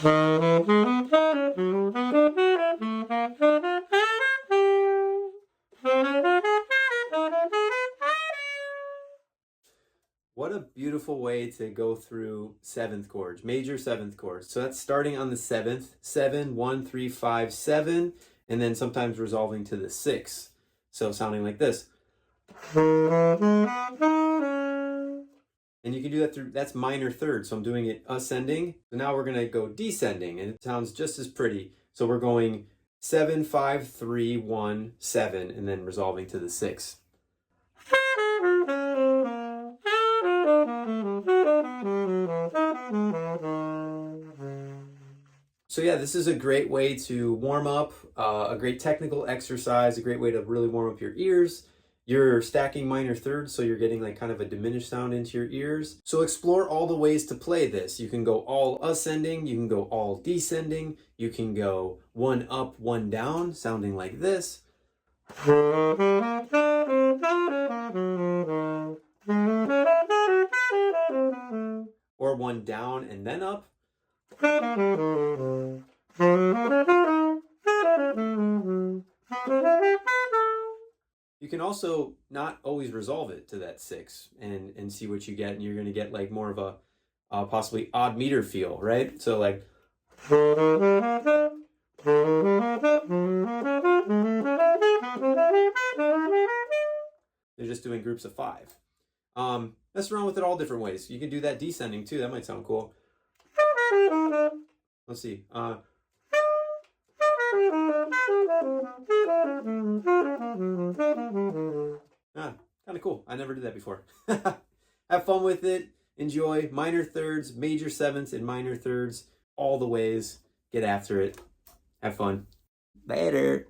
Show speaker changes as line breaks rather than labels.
What a beautiful way to go through seventh chords, major seventh chords. So that's starting on the seventh, 7, 1, 3, 5, 7, and then sometimes resolving to the 6. So sounding like this. And you can do that through, that's minor third. So I'm doing it ascending. So now we're gonna go descending and it sounds just as pretty. So we're going 7, 5, 3, 1, 7, and then resolving to the 6. So yeah, this is a great way to warm up, a great technical exercise, a great way to really warm up your ears. You're stacking minor thirds, so you're getting like kind of a diminished sound into your ears. So explore all the ways to play this. You can go all ascending, you can go all descending, you can go one up, one down, sounding like this. Or one down and then up. You can also not always resolve it to that 6 and see what you get, and you're going to get like more of a possibly odd meter feel, right? So like they're just doing groups of 5. Mess around with it all different ways. You can do that descending too. That might sound cool. Let's see. Kind of cool. I never did that before. Have fun with it. Enjoy minor thirds, major sevenths, and minor thirds. All the ways. Get after it. Have fun. Later.